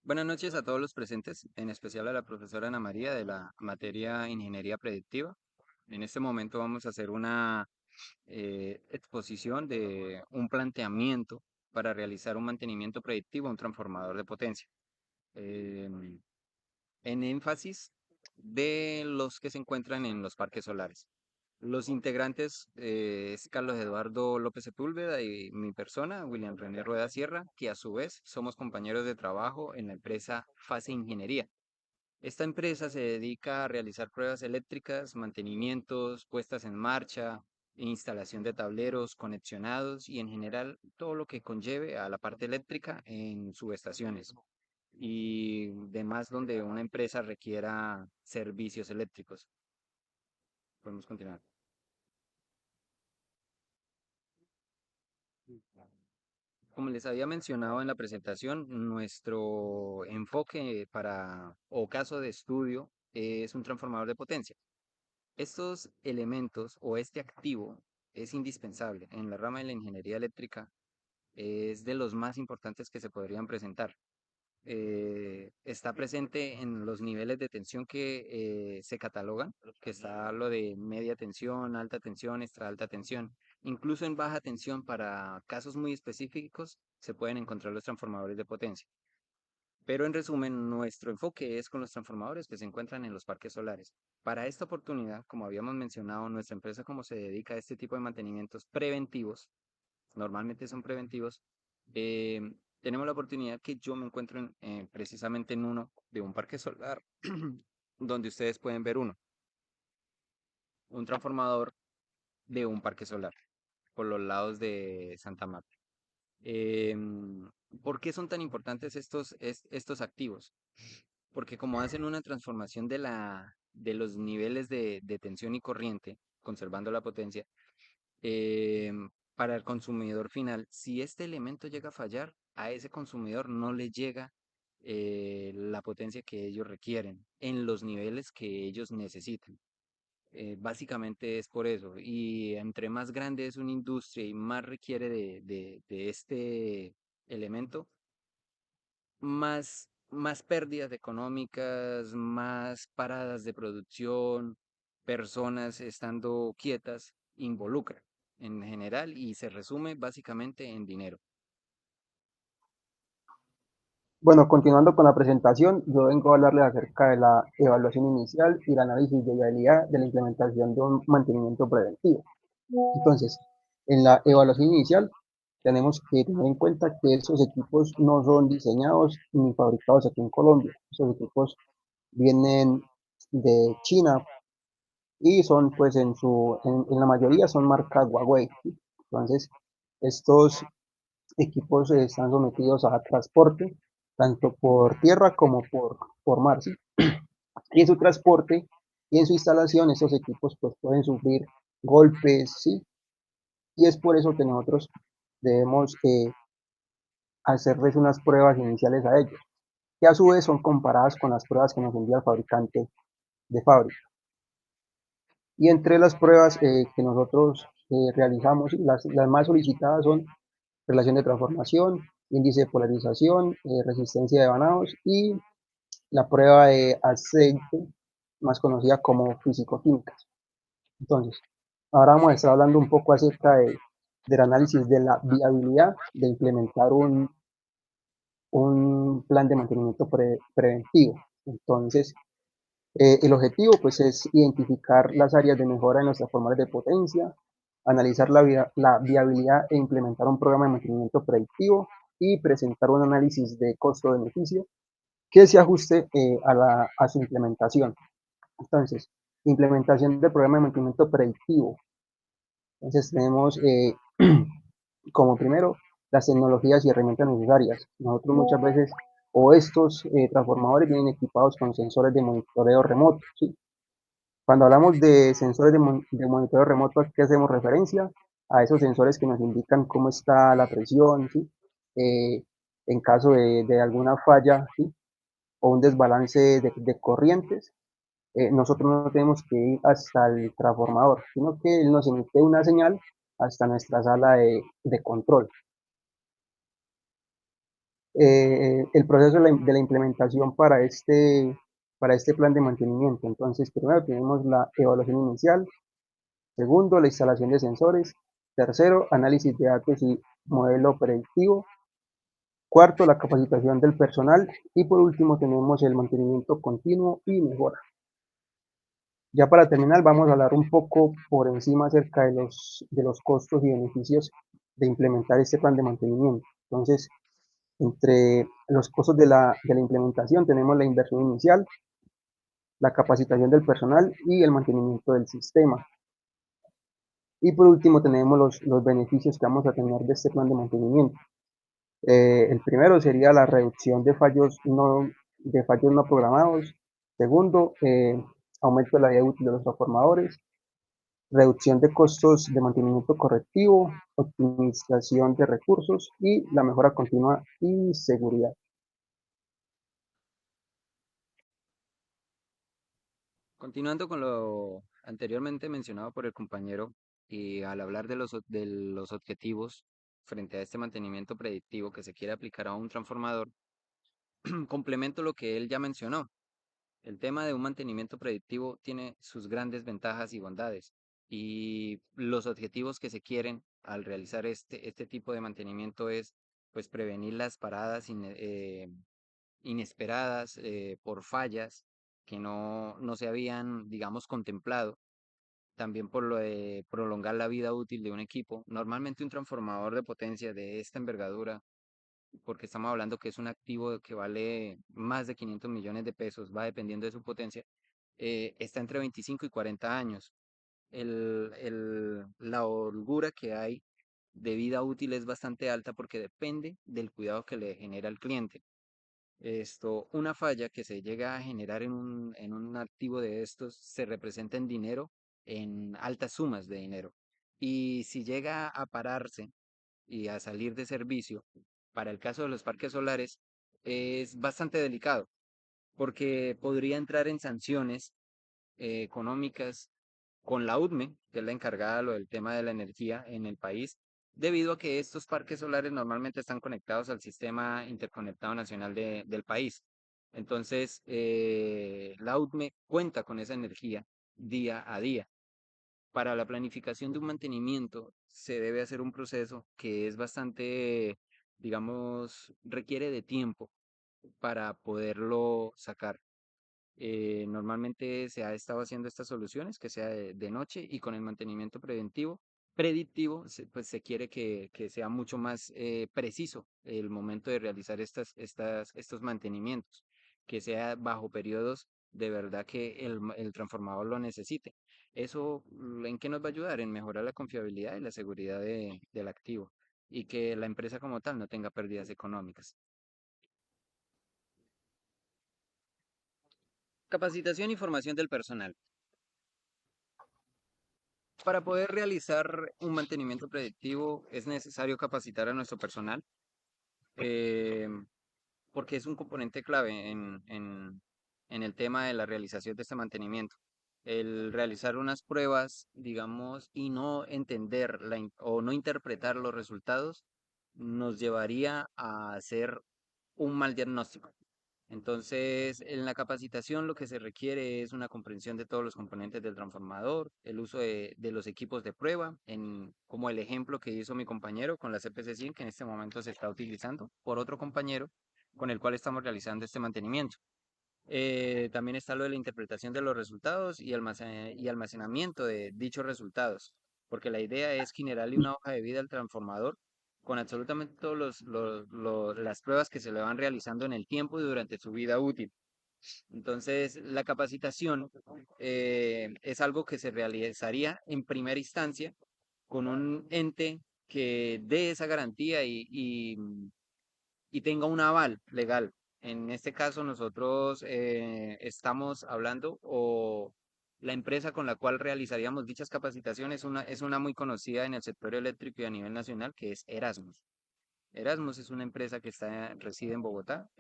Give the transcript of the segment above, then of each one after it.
Buenas noches a todos los presentes, en especial a la profesora Ana María de la materia Ingeniería Predictiva. En este momento vamos a hacer una exposición de un planteamiento para realizar un mantenimiento predictivo a un transformador de potencia. Em, en énfasis de los que se encuentran en los parques solares. Los integrantes es Carlos Eduardo López Sepúlveda y mi persona, William René Rueda Sierra, que a su vez somos compañeros de trabajo en la empresa Fase Ingeniería. Esta empresa se dedica a realizar pruebas eléctricas, mantenimientos, puestas en marcha, instalación de tableros, conexionados y en general todo lo que conlleve a la parte eléctrica en subestaciones y demás donde una empresa requiera servicios eléctricos. Podemos continuar. Como les había mencionado en la presentación, nuestro enfoque para o caso de estudio es un transformador de potencia. Estos elementos o este activo es indispensable en la rama de la ingeniería eléctrica, es de los más importantes que se podrían presentar. Está presente en los niveles de tensión que se catalogan, que está lo de media tensión, alta tensión, extra alta tensión. Incluso en baja tensión, para casos muy específicos, se pueden encontrar los transformadores de potencia. Pero en resumen, nuestro enfoque es con los transformadores que se encuentran en los parques solares. Para esta oportunidad, como habíamos mencionado, nuestra empresa como se dedica a este tipo de mantenimientos preventivos, normalmente son preventivos, eh, tenemos la oportunidad que yo me encuentro precisamente en uno de un parque solar, donde ustedes pueden ver un transformador de un parque solar por los lados de Santa Marta. Em, ¿Por qué son tan importantes estos activos? Porque como hacen una transformación de los niveles de tensión y corriente, conservando la potencia, para el consumidor final, si este elemento llega a fallar, a ese consumidor no le llega la potencia que ellos requieren en los niveles que ellos necesitan. Básicamente es por eso. Y entre más grande es una industria y más requiere de este elemento, más pérdidas económicas, más paradas de producción, personas estando quietas, involucra en general y se resume básicamente en dinero. Bueno, continuando con la presentación, yo vengo a hablarles acerca de la evaluación inicial y el análisis de viabilidad de la implementación de un mantenimiento preventivo. Entonces, en la evaluación inicial tenemos que tener en cuenta que estos equipos no son diseñados ni fabricados aquí en Colombia. Estos equipos vienen de China y son, pues, en la mayoría son marca Huawei, ¿sí? Entonces, estos equipos están sometidos a transporte, tanto por tierra como por mar, ¿sí? Y en su transporte y en su instalación, estos equipos pues, pueden sufrir golpes, ¿sí? Y es por eso que nosotros debemos hacerles unas pruebas iniciales a ellos, que a su vez son comparadas con las pruebas que nos envía el fabricante de fábrica. Y entre las pruebas que nosotros realizamos, ¿sí? Las más solicitadas son relación de transformación, índice de polarización, resistencia de vanados y la prueba de aceite, más conocida como fisicoquímicas. Entonces, ahora vamos a estar hablando un poco acerca del análisis de la viabilidad de implementar un plan de mantenimiento preventivo. Entonces, el objetivo pues, es identificar las áreas de mejora en los transformadores de potencia, analizar la viabilidad e implementar un programa de mantenimiento predictivo y presentar un análisis de costo-beneficio que se ajuste a su implementación. Entonces, implementación del programa de mantenimiento predictivo. Entonces, tenemos como primero las tecnologías y herramientas necesarias. Nosotros muchas veces, o estos transformadores vienen equipados con sensores de monitoreo remoto, ¿sí? Cuando hablamos de sensores de monitoreo remoto, ¿a qué hacemos referencia? A esos sensores que nos indican cómo está la presión, ¿sí? Eh, en caso de alguna falla, ¿sí? O un desbalance de corrientes, nosotros no tenemos que ir hasta el transformador, sino que él nos emite una señal hasta nuestra sala de control. el proceso de la implementación para este plan de mantenimiento. Entonces, primero tenemos la evaluación inicial, segundo, la instalación de sensores, tercero, análisis de datos y modelo predictivo, cuarto, la capacitación del personal y por último tenemos el mantenimiento continuo y mejora. Ya para terminar, vamos a hablar un poco por encima acerca de los costos y beneficios de implementar este plan de mantenimiento. Entonces, entre los costos de la implementación tenemos la inversión inicial, la capacitación del personal y el mantenimiento del sistema. Y por último tenemos los beneficios que vamos a tener de este plan de mantenimiento. El primero sería la reducción de fallos no programados. Segundo, aumento de la vida útil de los transformadores. Reducción de costos de mantenimiento correctivo, optimización de recursos y la mejora continua y seguridad. Continuando con lo anteriormente mencionado por el compañero y al hablar de de los objetivos frente a este mantenimiento predictivo que se quiere aplicar a un transformador, complemento lo que él ya mencionó. El tema de un mantenimiento predictivo tiene sus grandes ventajas y bondades, y los objetivos que se quieren al realizar este tipo de mantenimiento es pues prevenir las paradas inesperadas por fallas que no se habían, digamos, contemplado. También por lo de prolongar la vida útil de un equipo. Normalmente un transformador de potencia de esta envergadura, porque estamos hablando que es un activo que vale más de 500 millones de pesos, va dependiendo de su potencia, está entre 25 y 40 años. La holgura que hay de vida útil es bastante alta porque depende del cuidado que le genera al cliente. Una falla que se llega a generar en un activo de estos se representa en dinero, en altas sumas de dinero. Y si llega a pararse y a salir de servicio, para el caso de los parques solares, es bastante delicado, porque podría entrar en sanciones económicas con la UDME, que es la encargada de lo del tema de la energía en el país, debido a que estos parques solares normalmente están conectados al sistema interconectado nacional del país. Entonces, la UDME cuenta con esa energía día a día. Para la planificación de un mantenimiento se debe hacer un proceso que es bastante, digamos, requiere de tiempo para poderlo sacar. Normalmente se ha estado haciendo estas soluciones, que sea de noche y con el mantenimiento predictivo, pues se quiere que sea mucho más preciso el momento de realizar estos mantenimientos, que sea bajo periodos de verdad que el transformador lo necesite. ¿Eso en qué nos va a ayudar? En mejorar la confiabilidad y la seguridad del activo y que la empresa como tal no tenga pérdidas económicas. Capacitación y formación del personal. Para poder realizar un mantenimiento predictivo es necesario capacitar a nuestro personal, eh, porque es un componente clave en el tema de la realización de este mantenimiento. El realizar unas pruebas, digamos, y no entender o no interpretar los resultados nos llevaría a hacer un mal diagnóstico. Entonces, en la capacitación lo que se requiere es una comprensión de todos los componentes del transformador, el uso de los equipos de prueba, como el ejemplo que hizo mi compañero con la CPC-100, que en este momento se está utilizando por otro compañero con el cual estamos realizando este mantenimiento. También está lo de la interpretación de los resultados y almacenamiento de dichos resultados, porque la idea es generarle una hoja de vida al transformador con absolutamente todas las pruebas que se le van realizando en el tiempo y durante su vida útil. Entonces, la capacitación es algo que se realizaría en primera instancia con un ente que dé esa garantía y tenga un aval legal. En este caso, nosotros estamos hablando o la empresa con la cual realizaríamos dichas capacitaciones es una muy conocida en el sector eléctrico y a nivel nacional, que es Erasmus. Erasmus es una empresa que reside en Bogotá.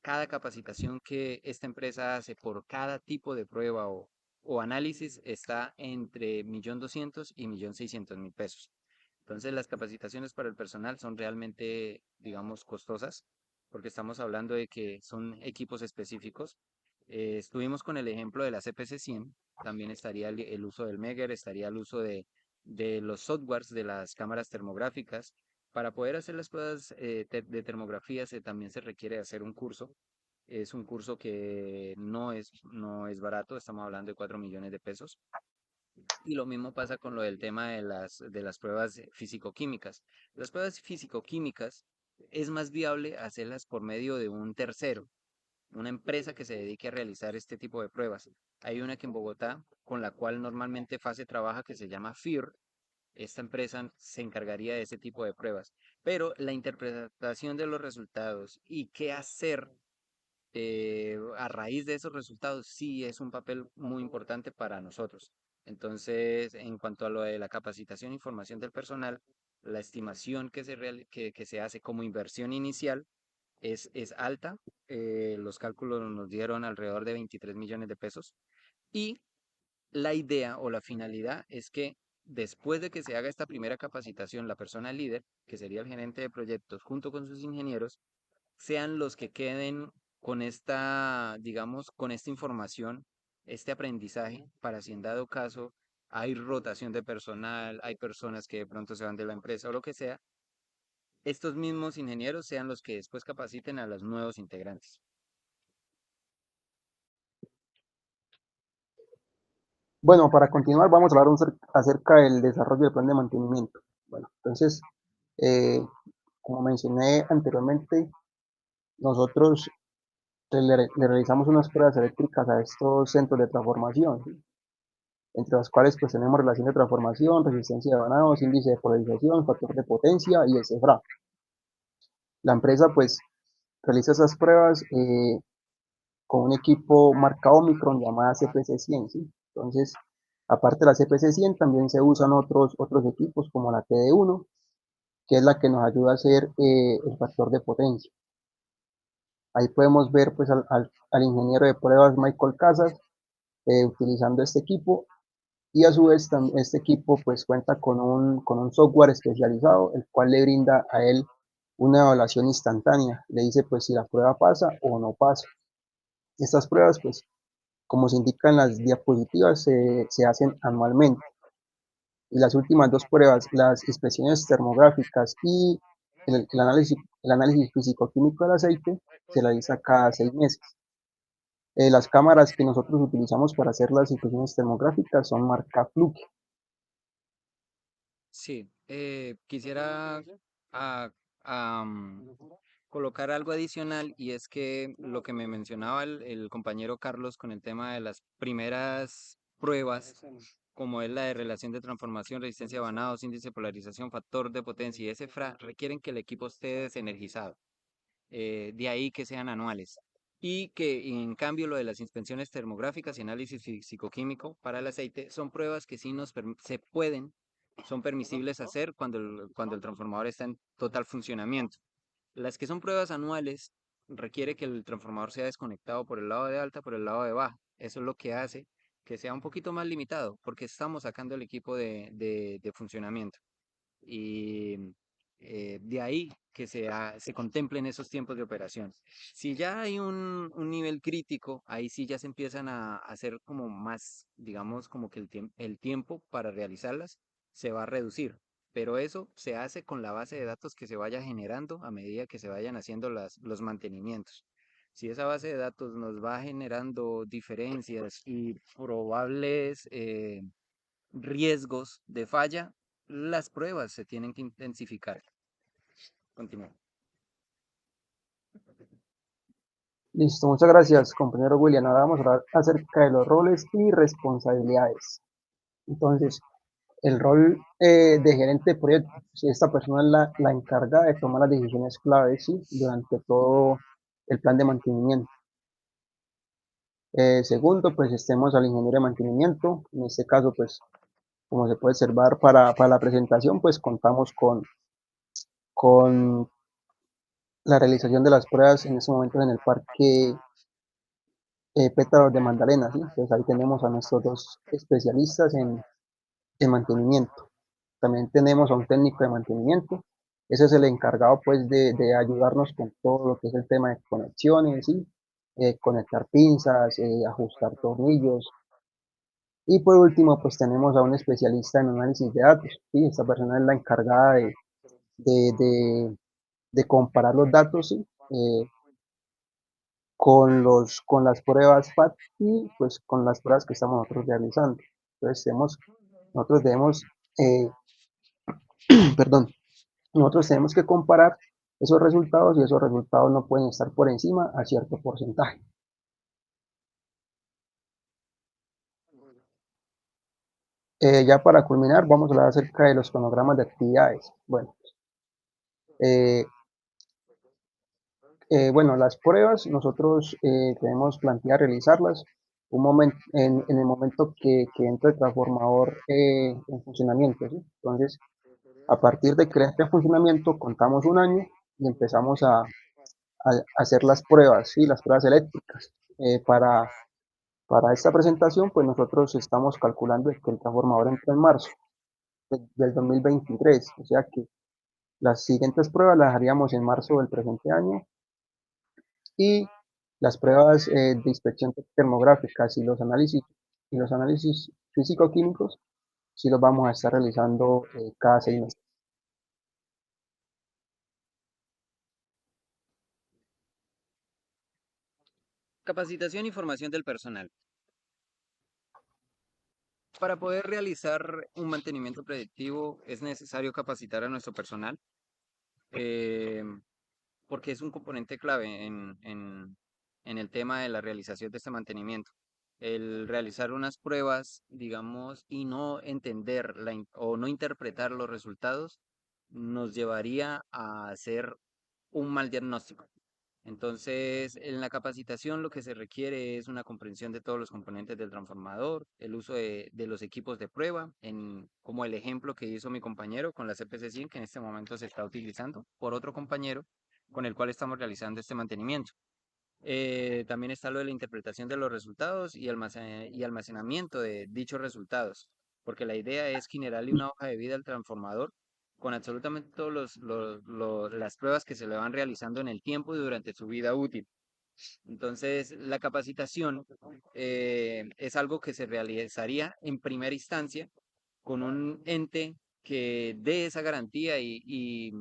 Cada capacitación que esta empresa hace por cada tipo de prueba o análisis está entre 1.200.000 y 1.600.000 pesos. Entonces, las capacitaciones para el personal son realmente, digamos, costosas, porque estamos hablando de que son equipos específicos. Estuvimos con el ejemplo de la CPC-100, también estaría el uso del Megger, estaría el uso de los softwares de las cámaras termográficas. Para poder hacer las pruebas de termografía también se requiere hacer un curso. Es un curso que no es barato, estamos hablando de 4 millones de pesos. Y lo mismo pasa con lo del tema de las pruebas físico-químicas. Las pruebas físico-químicas es más viable hacerlas por medio de un tercero, una empresa que se dedique a realizar este tipo de pruebas. Hay una que en Bogotá, con la cual normalmente FASE trabaja, que se llama FIR. Esta empresa se encargaría de ese tipo de pruebas. Pero la interpretación de los resultados y qué hacer a raíz de esos resultados sí es un papel muy importante para nosotros. Entonces, en cuanto a lo de la capacitación y formación del personal, la estimación que se hace como inversión inicial es alta. Los cálculos nos dieron alrededor de 23 millones de pesos. Y la idea o la finalidad es que después de que se haga esta primera capacitación, la persona líder, que sería el gerente de proyectos, junto con sus ingenieros, sean los que queden con esta, digamos, con esta información, este aprendizaje, para si en dado caso hay rotación de personal, hay personas que de pronto se van de la empresa o lo que sea, estos mismos ingenieros sean los que después capaciten a los nuevos integrantes. Bueno, para continuar, vamos a hablar acerca del desarrollo del plan de mantenimiento. Bueno, entonces, eh, como mencioné anteriormente, nosotros le realizamos unas pruebas eléctricas a estos centros de transformación, ¿sí? Entre las cuales pues tenemos relación de transformación, resistencia de vanados, índice de polarización, factor de potencia y el cefra. La empresa pues realiza esas pruebas con un equipo marca Omicron llamada CPC-100, ¿sí? Entonces, aparte de la CPC-100, también se usan otros equipos como la TD1, que es la que nos ayuda a hacer el factor de potencia. Ahí podemos ver pues al ingeniero de pruebas Michael Casas utilizando este equipo y a su vez este equipo pues cuenta con un software especializado el cual le brinda a él una evaluación instantánea, le dice pues si la prueba pasa o no pasa. Estas pruebas pues como se indica en las diapositivas se hacen anualmente y las últimas dos pruebas, las inspecciones termográficas y el análisis físico-químico del aceite se realiza cada 6 meses. Las cámaras que nosotros utilizamos para hacer las inspecciones termográficas son marca Fluke. Sí, quisiera ah, am, colocar algo adicional, y es que lo que me mencionaba el compañero Carlos con el tema de las primeras pruebas, como es la de relación de transformación, resistencia a banados, índice de polarización, factor de potencia y SFRA, requieren que el equipo esté desenergizado. De ahí que sean anuales. Y que en cambio lo de las inspecciones termográficas y análisis físico-químico para el aceite son pruebas que sí se pueden, son permisibles hacer cuando el transformador está en total funcionamiento. Las que son pruebas anuales requiere que el transformador sea desconectado por el lado de alta, por el lado de baja. Eso es lo que hace que sea un poquito más limitado, porque estamos sacando el equipo de funcionamiento. Y de ahí que se contemplen esos tiempos de operación. Si ya hay un nivel crítico, ahí sí ya se empiezan a hacer como más, digamos, como que el tiempo para realizarlas se va a reducir. Pero eso se hace con la base de datos que se vaya generando a medida que se vayan haciendo los mantenimientos. Si esa base de datos nos va generando diferencias y probables riesgos de falla, las pruebas se tienen que intensificar. Continúa. Listo, muchas gracias, compañero William. Ahora vamos a hablar acerca de los roles y responsabilidades. Entonces, el rol de gerente de proyecto, si esta persona es la encargada de tomar las decisiones claves, ¿sí? Durante todo el plan de mantenimiento. Segundo, pues estemos al ingeniero de mantenimiento. En este caso, pues, como se puede observar para la presentación, pues contamos con la realización de las pruebas en estos momentos en el parque Pétalos de Magdalena, ¿sí? Entonces ahí tenemos a nuestros dos especialistas en mantenimiento. también tenemos a un técnico de mantenimiento. Ese es el encargado pues de ayudarnos con todo lo que es el tema de conexiones, ¿sí? Conectar pinzas, ajustar tornillos. Y por último, pues tenemos a un especialista en análisis de datos, ¿sí? Esta persona es la encargada de, de- de comparar los datos, ¿sí? Con las pruebas FAT y pues con las pruebas que estamos nosotros realizando. Entonces nosotros debemos, eh, perdón, nosotros tenemos que comparar esos resultados y esos resultados no pueden estar por encima a cierto porcentaje. Ya para culminar, vamos a hablar acerca de los cronogramas de actividades. Eh, bueno, las pruebas nosotros debemos plantear realizarlas en el momento que entre el transformador en funcionamiento, ¿sí? Entonces, a partir de que esté en funcionamiento, contamos un año y empezamos a hacer las pruebas, ¿sí? Las pruebas eléctricas. Para esta presentación, pues nosotros estamos calculando que el transformador entra en marzo del 2023, o sea que las siguientes pruebas las haríamos en marzo del presente año y las pruebas de inspección termográficas y los análisis físico-químicos sí los vamos a estar realizando cada 6 meses. Capacitación y formación del personal. Para poder realizar un mantenimiento predictivo es necesario capacitar a nuestro personal, eh, porque es un componente clave en el tema de la realización de este mantenimiento. El realizar unas pruebas, digamos, y no entender o no interpretar los resultados nos llevaría a hacer un mal diagnóstico. Entonces, en la capacitación lo que se requiere es una comprensión de todos los componentes del transformador, el uso de los equipos de prueba, como el ejemplo que hizo mi compañero con la CPC-100, que en este momento se está utilizando por otro compañero con el cual estamos realizando este mantenimiento. También está lo de la interpretación de los resultados y almacenamiento de dichos resultados, porque la idea es generarle una hoja de vida al transformador con absolutamente todas las pruebas que se le van realizando en el tiempo y durante su vida útil. Entonces, la capacitación es algo que se realizaría en primera instancia con un ente que dé esa garantía y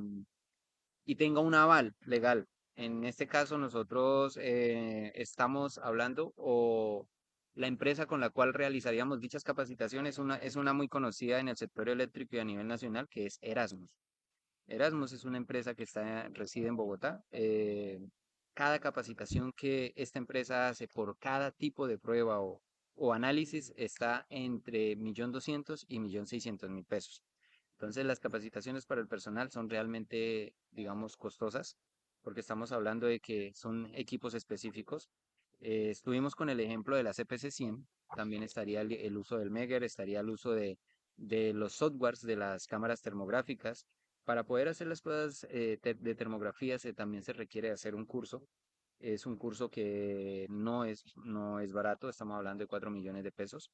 tenga un aval legal. En este caso, nosotros estamos hablando o la empresa con la cual realizaríamos dichas capacitaciones es una muy conocida en el sector eléctrico y a nivel nacional, que es Erasmus. Erasmus es una empresa que reside en Bogotá. Cada capacitación que esta empresa hace por cada tipo de prueba o análisis está entre 1.200.000 y 1.600.000 pesos. Entonces, las capacitaciones para el personal son realmente, digamos, costosas, porque estamos hablando de que son equipos específicos. Estuvimos con el ejemplo de la CPC-100, también estaría el uso del Megger, estaría el uso de los softwares de las cámaras termográficas. Para poder hacer las pruebas de termografía también se requiere hacer un curso. Es un curso que no es barato, estamos hablando de 4 millones de pesos.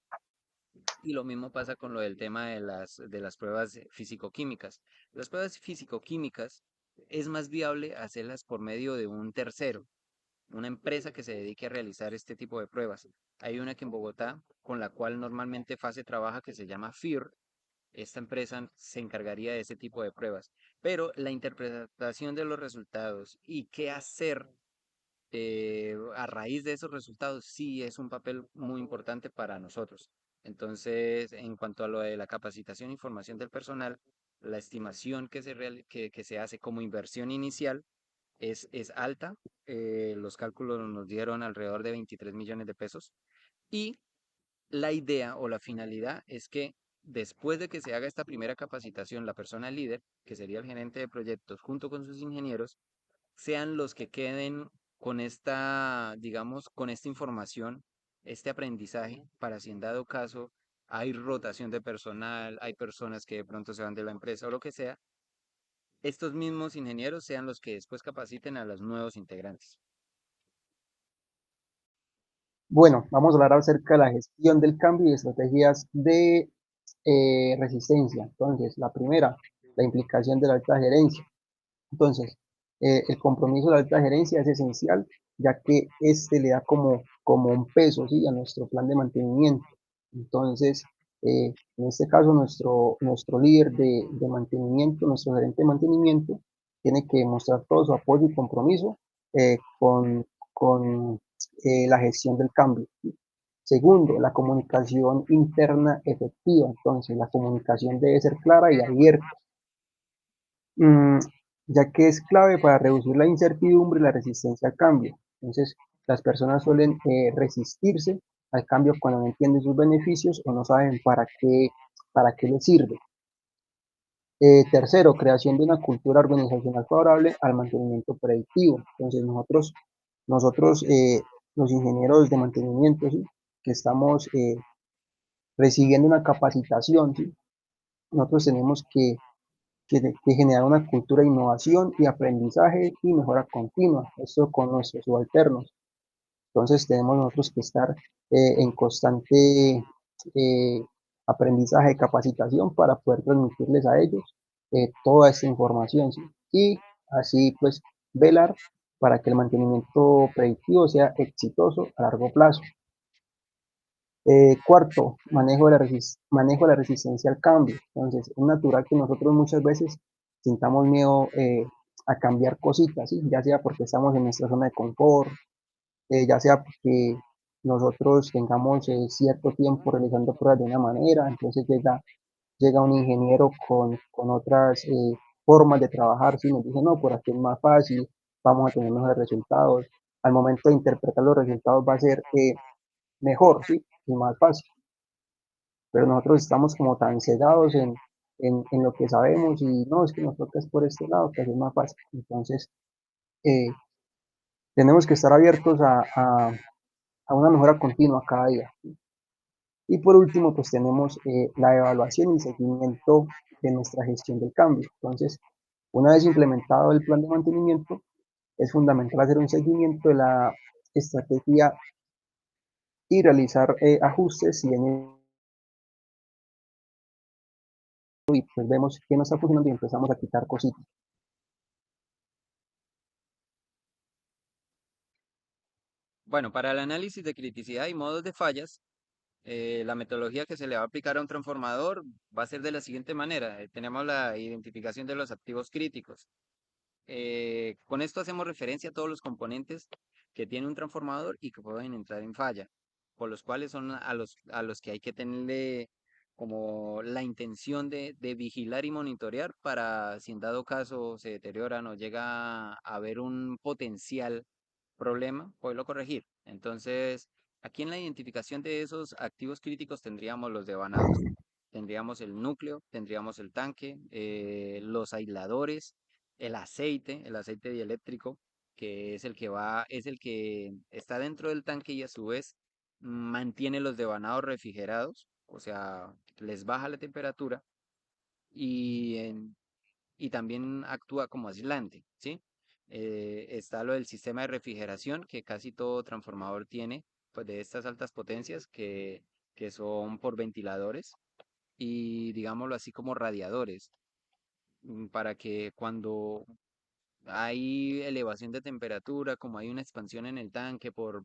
Y lo mismo pasa con lo del tema de las pruebas físico-químicas. Las pruebas físico-químicas es más viable hacerlas por medio de un tercero, una empresa que se dedique a realizar este tipo de pruebas. Hay una que en Bogotá, con la cual normalmente FASE trabaja, que se llama FIR. Esta empresa se encargaría de ese tipo de pruebas. Pero la interpretación de los resultados y qué hacer a raíz de esos resultados sí es un papel muy importante para nosotros. Entonces, en cuanto a lo de la capacitación y formación del personal, la estimación que se hace como inversión inicial es alta. Los cálculos nos dieron alrededor de 23 millones de pesos. Y la idea o la finalidad es que después de que se haga esta primera capacitación, la persona líder, que sería el gerente de proyectos, junto con sus ingenieros, sean los que queden con esta, digamos, con esta información, este aprendizaje, para si en dado caso hay rotación de personal, hay personas que de pronto se van de la empresa o lo que sea, estos mismos ingenieros sean los que después capaciten a los nuevos integrantes. Bueno, vamos a hablar acerca de la gestión del cambio y estrategias de resistencia. Entonces, la primera, la implicación de la alta gerencia. Entonces, el compromiso de la alta gerencia es esencial, ya que este le da como un peso, ¿sí?, a nuestro plan de mantenimiento. Entonces, en este caso, nuestro líder de mantenimiento, nuestro gerente de mantenimiento, tiene que mostrar todo su apoyo y compromiso con la gestión del cambio. Segundo, la comunicación interna efectiva. Entonces, la comunicación debe ser clara y abierta, mm, ya que es clave para reducir la incertidumbre y la resistencia al cambio. Entonces, las personas suelen resistirse al cambio cuando no entienden sus beneficios o no saben para qué les sirve. Tercero, creación de una cultura organizacional favorable al mantenimiento predictivo. Entonces, nosotros, los ingenieros de mantenimiento, ¿sí?, que estamos recibiendo una capacitación, ¿sí?, nosotros tenemos que generar una cultura de innovación y aprendizaje y mejora continua, esto con nuestros subalternos. Entonces tenemos nosotros que estar en constante aprendizaje y capacitación para poder transmitirles a ellos toda esta información, ¿sí? Y así pues velar para que el mantenimiento predictivo sea exitoso a largo plazo. Cuarto, manejo de la resistencia al cambio. Entonces, es natural que nosotros muchas veces sintamos miedo a cambiar cositas, ¿sí?, ya sea porque estamos en nuestra zona de confort, ya sea porque nosotros tengamos cierto tiempo realizando pruebas de una manera, entonces llega un ingeniero con otras formas de trabajar, ¿sí?, nos dice, no, por aquí es más fácil, vamos a tener mejores resultados. Al momento de interpretar los resultados va a ser mejor, ¿sí?, y más fácil, pero nosotros estamos como tan cegados en lo que sabemos y no, es que nos toca es por este lado, que así es más fácil. Entonces, eh, tenemos que estar abiertos a una mejora continua cada día. Y por último, pues tenemos la evaluación y seguimiento de nuestra gestión del cambio. Entonces, una vez implementado el plan de mantenimiento, es fundamental hacer un seguimiento de la estrategia y realizar ajustes si en y pues vemos qué no está funcionando y empezamos a quitar cositas. Bueno, para el análisis de criticidad y modos de fallas, la metodología que se le va a aplicar a un transformador va a ser de la siguiente manera. Tenemos la identificación de los activos críticos. Con esto hacemos referencia a todos los componentes que tiene un transformador y que pueden entrar en falla, por los cuales son a los que hay que tenerle como la intención de vigilar y monitorear para si en dado caso se deterioran o llega a haber un potencial problema, poderlo corregir. Entonces, aquí en la identificación de esos activos críticos tendríamos los devanados, tendríamos el núcleo, tendríamos el tanque, los aisladores, el aceite dieléctrico, que es el que va, es el que está dentro del tanque y a su vez mantiene los devanados refrigerados, o sea, les baja la temperatura y, y también actúa como aislante, ¿sí? Está lo del sistema de refrigeración que casi todo transformador tiene, pues de estas altas potencias que son por ventiladores y digámoslo así como radiadores, para que cuando hay elevación de temperatura, como hay una expansión en el tanque por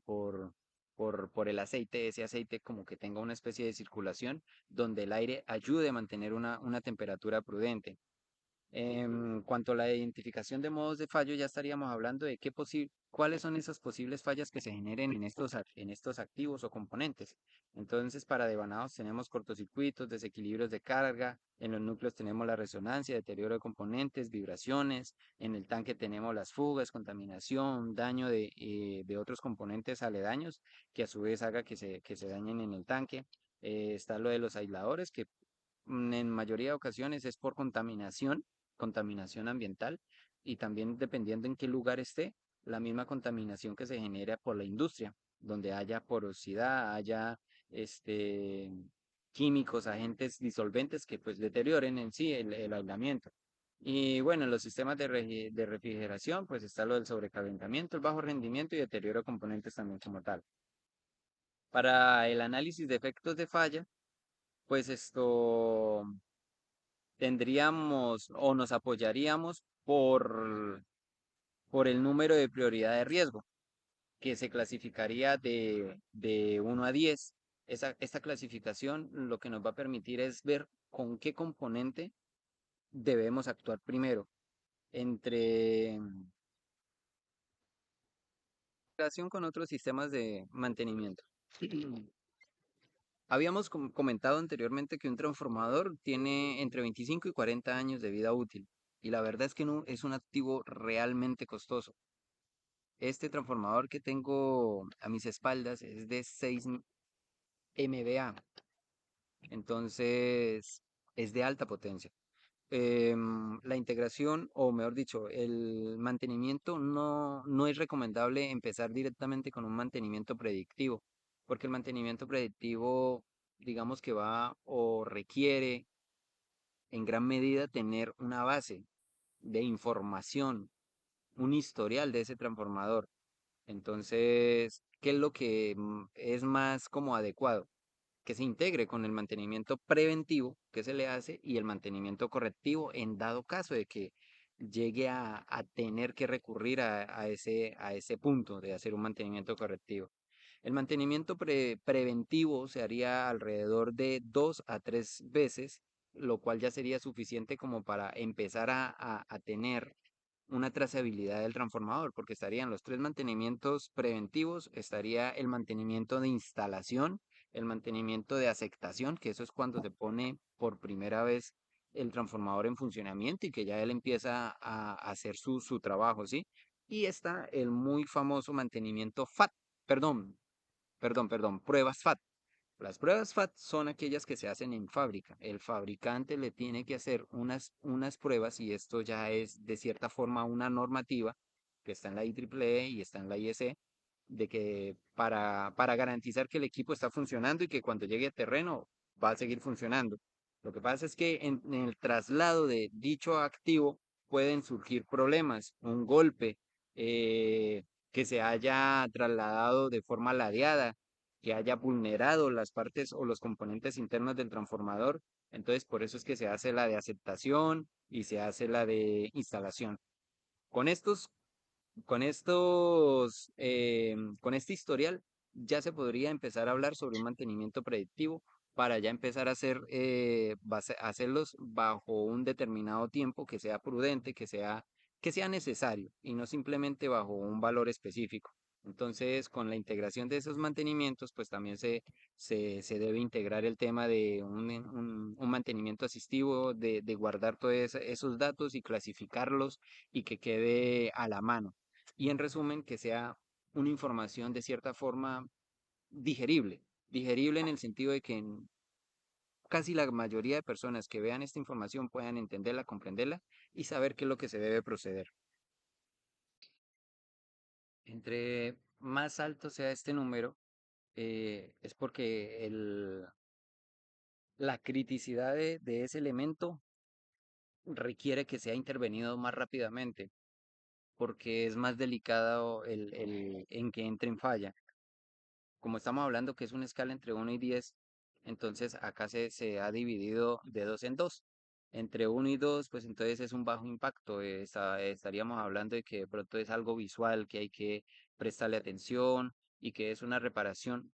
el aceite, ese aceite como que tenga una especie de circulación donde el aire ayude a mantener una temperatura prudente. En cuanto a la identificación de modos de fallo, ya estaríamos hablando de cuáles son esas posibles fallas que se generen en en estos activos o componentes. Entonces, para devanados tenemos cortocircuitos, desequilibrios de carga, en los núcleos tenemos la resonancia, deterioro de componentes, vibraciones, en el tanque tenemos las fugas, contaminación, daño de otros componentes aledaños que a su vez haga que se dañen en el tanque. Está lo de los aisladores, que en mayoría de ocasiones es por contaminación ambiental y también dependiendo en qué lugar esté, la misma contaminación que se genera por la industria, donde haya porosidad, haya este, químicos, agentes disolventes que pues deterioren en sí el aislamiento. Y bueno, en los sistemas de refrigeración, pues está lo del sobrecalentamiento, el bajo rendimiento y deterioro de componentes también como tal. Para el análisis de efectos de falla, pues tendríamos o nos apoyaríamos por el número de prioridad de riesgo, que se clasificaría de 1 a 10. Esta clasificación lo que nos va a permitir es ver con qué componente debemos actuar primero. Entre relación con otros sistemas de mantenimiento. Habíamos comentado anteriormente que un transformador tiene entre 25 y 40 años de vida útil, y la verdad es que no es un activo realmente costoso. Este transformador que tengo a mis espaldas es de 6 MVA, entonces es de alta potencia. La integración, o mejor dicho, el mantenimiento no es recomendable empezar directamente con un mantenimiento predictivo, porque el mantenimiento predictivo, digamos que va o requiere en gran medida tener una base de información, un historial de ese transformador. Entonces, ¿qué es lo que es más como adecuado? Que se integre con el mantenimiento preventivo que se le hace y el mantenimiento correctivo en dado caso de que llegue a tener que recurrir a ese punto de hacer un mantenimiento correctivo. El mantenimiento preventivo se haría alrededor de 2 a 3 veces, lo cual ya sería suficiente como para empezar a tener una trazabilidad del transformador, porque estarían los tres mantenimientos preventivos, estaría el mantenimiento de instalación, el mantenimiento de aceptación, que eso es cuando se pone por primera vez el transformador en funcionamiento y que ya él empieza a hacer su trabajo, ¿sí? Y está el muy famoso mantenimiento FAT, perdón, pruebas FAT. Las pruebas FAT son aquellas que se hacen en fábrica. El fabricante le tiene que hacer unas pruebas y esto ya es de cierta forma una normativa que está en la IEEE y está en la IEC, de que para garantizar que el equipo está funcionando y que cuando llegue a terreno va a seguir funcionando. Lo que pasa es que en el traslado de dicho activo pueden surgir problemas, un golpe, que se haya trasladado de forma ladeada, que haya vulnerado las partes o los componentes internos del transformador. Entonces, por eso es que se hace la de aceptación y se hace la de instalación. Con estos con este historial, ya se podría empezar a hablar sobre un mantenimiento predictivo para ya empezar a hacerlos bajo un determinado tiempo que sea prudente, que sea necesario y no simplemente bajo un valor específico. Entonces, con la integración de esos mantenimientos, pues también se debe integrar el tema de un mantenimiento asistivo, de guardar todos esos datos y clasificarlos y que quede a la mano y en resumen que sea una información de cierta forma digerible, digerible en el sentido de que casi la mayoría de personas que vean esta información puedan entenderla, comprenderla y saber qué es lo que se debe proceder. Entre más alto sea este número, es porque la criticidad de ese elemento requiere que sea intervenido más rápidamente, porque es más delicado en que entre en falla. Como estamos hablando que es una escala entre 1 y 10, entonces acá se ha dividido de 2 en 2. Entre 1 y 2, pues entonces es un bajo impacto. Estaríamos hablando de que de pronto es algo visual, que hay que prestarle atención y que es una reparación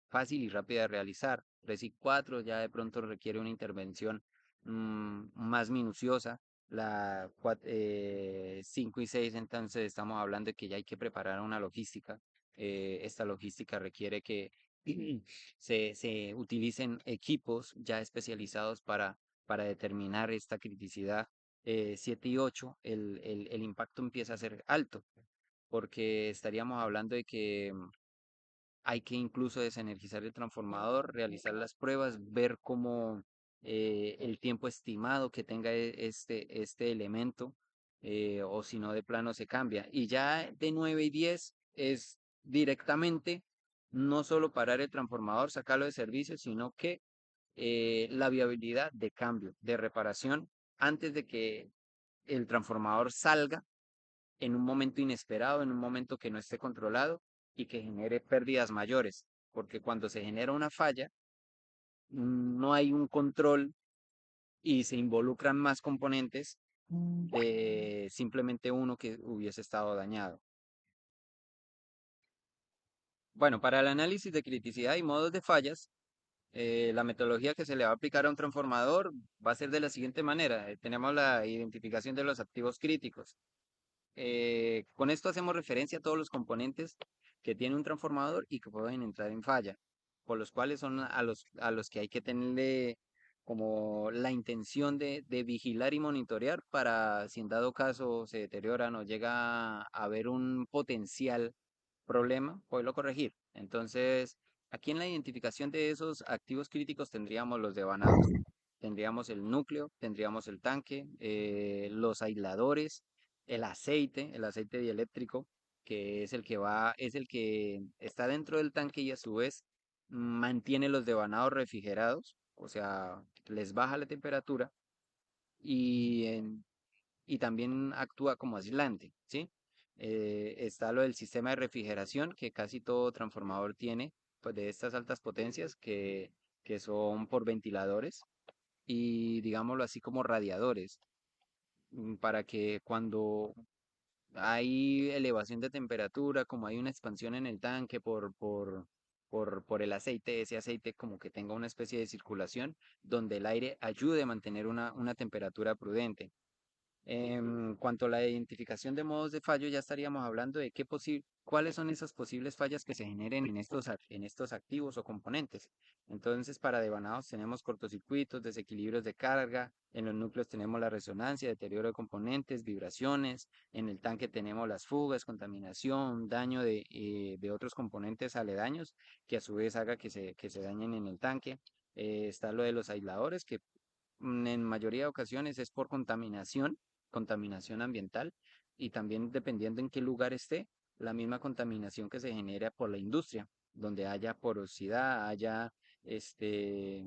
fácil y rápida de realizar. 3 y 4 ya de pronto requiere una intervención más minuciosa. 5 y 6 entonces estamos hablando de que ya hay que preparar una logística. Esta logística requiere que se utilicen equipos ya especializados para determinar esta criticidad. 7 y 8 el impacto empieza a ser alto, porque estaríamos hablando de que hay que incluso desenergizar el transformador, realizar las pruebas, ver cómo el tiempo estimado que tenga este elemento, o si no, de plano se cambia. Y ya de 9 y 10 es directamente no solo parar el transformador, sacarlo de servicio, sino que la viabilidad de cambio, de reparación, antes de que el transformador salga en un momento inesperado, en un momento que no esté controlado y que genere pérdidas mayores, porque cuando se genera una falla, no hay un control y se involucran más componentes de simplemente uno que hubiese estado dañado. Bueno, para el análisis de criticidad y modos de fallas, la metodología que se le va a aplicar a un transformador va a ser de la siguiente manera. Tenemos la identificación de los activos críticos. Con esto hacemos referencia a todos los componentes que tiene un transformador y que pueden entrar en falla, por los cuales son a los que hay que tenerle como la intención de vigilar y monitorear para si en dado caso se deterioran o llega a haber un potencial problema, poderlo corregir. Entonces, aquí en la identificación de esos activos críticos tendríamos los devanados, tendríamos el núcleo, tendríamos el tanque, los aisladores, el aceite dieléctrico, que es el que va, es el que está dentro del tanque y a su vez mantiene los devanados refrigerados, o sea, les baja la temperatura y, y también actúa como aislante, ¿sí? Está lo del sistema de refrigeración que casi todo transformador tiene, pues de estas altas potencias que son por ventiladores y digámoslo así como radiadores, para que cuando hay elevación de temperatura, como hay una expansión en el tanque por el aceite, ese aceite como que tenga una especie de circulación donde el aire ayude a mantener una temperatura prudente. En cuanto a la identificación de modos de fallo, ya estaríamos hablando de cuáles son esas posibles fallas que se generen en en estos activos o componentes. Entonces, para devanados tenemos cortocircuitos, desequilibrios de carga, en los núcleos tenemos la resonancia, deterioro de componentes, vibraciones, en el tanque tenemos las fugas, contaminación, daño de otros componentes aledaños que a su vez haga que se dañen en el tanque. Está lo de los aisladores, que en mayoría de ocasiones es por contaminación ambiental y también dependiendo en qué lugar esté, la misma contaminación que se genera por la industria, donde haya porosidad, haya este,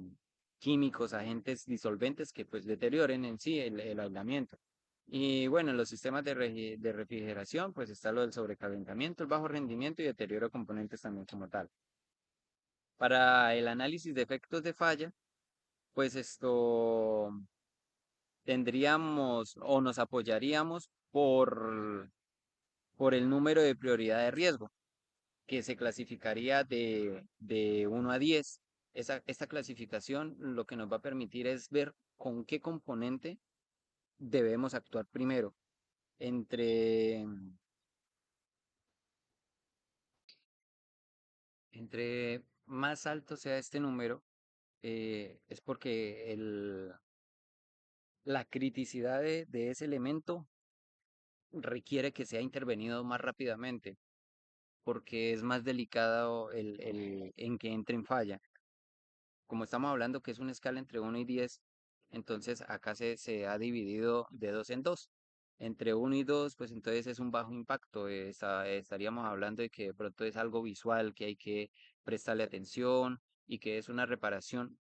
químicos, agentes disolventes que pues deterioren en sí el aislamiento. Y bueno, en los sistemas de refrigeración, pues está lo del sobrecalentamiento, el bajo rendimiento y deterioro de componentes también como tal. Para el análisis de efectos de falla, pues esto tendríamos o nos apoyaríamos por el número de prioridad de riesgo, que se clasificaría de 1 a 10. Esta clasificación lo que nos va a permitir es ver con qué componente debemos actuar primero. Entre, entre más alto sea este número, es porque la criticidad de ese elemento requiere que sea intervenido más rápidamente porque es más delicado en que entre en falla. Como estamos hablando que es una escala entre 1 y 10, entonces acá se ha dividido de 2 en 2. Entre 1 y 2, pues entonces es un bajo impacto. Estaríamos hablando de que de pronto es algo visual, que hay que prestarle atención y que es una reparación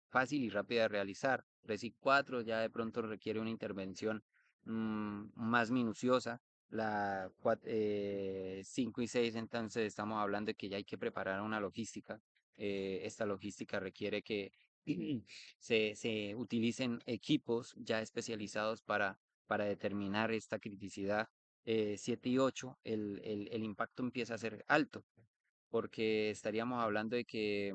fácil y rápida de realizar. 3 y 4 ya de pronto requiere una intervención más minuciosa. 5 y 6 entonces estamos hablando de que ya hay que preparar una logística. Esta logística requiere que se utilicen equipos ya especializados para determinar esta criticidad. 7 y 8 el impacto empieza a ser alto, porque estaríamos hablando de que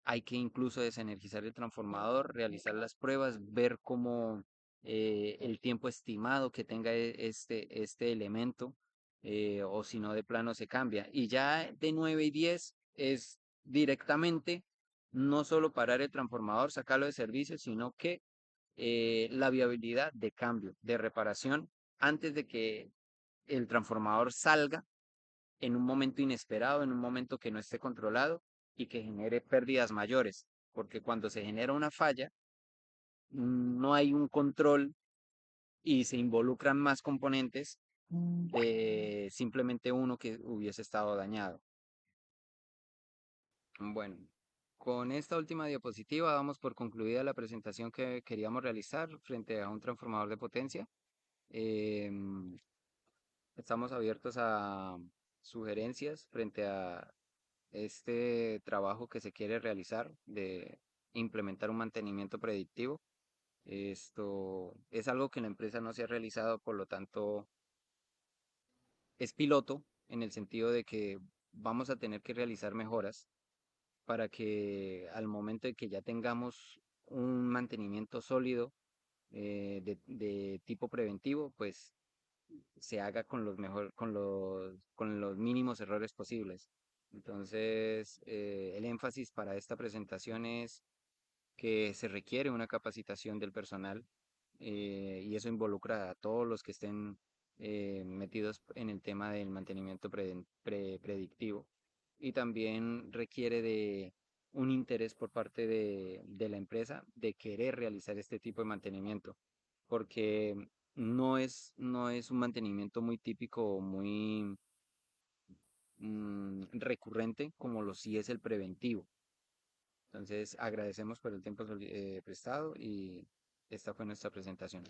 hay que incluso desenergizar el transformador, realizar las pruebas, ver cómo el tiempo estimado que tenga este elemento, o si no, de plano se cambia. Y ya de 9 y 10 es directamente no solo parar el transformador, sacarlo de servicio, sino que la viabilidad de cambio, de reparación, antes de que el transformador salga en un momento inesperado, en un momento que no esté controlado y que genere pérdidas mayores, porque cuando se genera una falla, no hay un control y se involucran más componentes de simplemente uno que hubiese estado dañado. Bueno, con esta última diapositiva damos por concluida la presentación que queríamos realizar frente a un transformador de potencia. Em, Estamos abiertos a sugerencias frente a este trabajo que se quiere realizar de implementar un mantenimiento predictivo. Esto es algo que en la empresa no se ha realizado, por lo tanto es piloto en el sentido de que vamos a tener que realizar mejoras para que al momento de que ya tengamos un mantenimiento sólido de tipo preventivo, pues se haga con con los mínimos errores posibles. Entonces, el énfasis para esta presentación es que se requiere una capacitación del personal y eso involucra a todos los que estén metidos en el tema del mantenimiento predictivo y también requiere de un interés por parte de la empresa de querer realizar este tipo de mantenimiento porque no es un mantenimiento muy típico o muy recurrente como lo sí es el preventivo. Entonces, agradecemos por el tiempo prestado y esta fue nuestra presentación.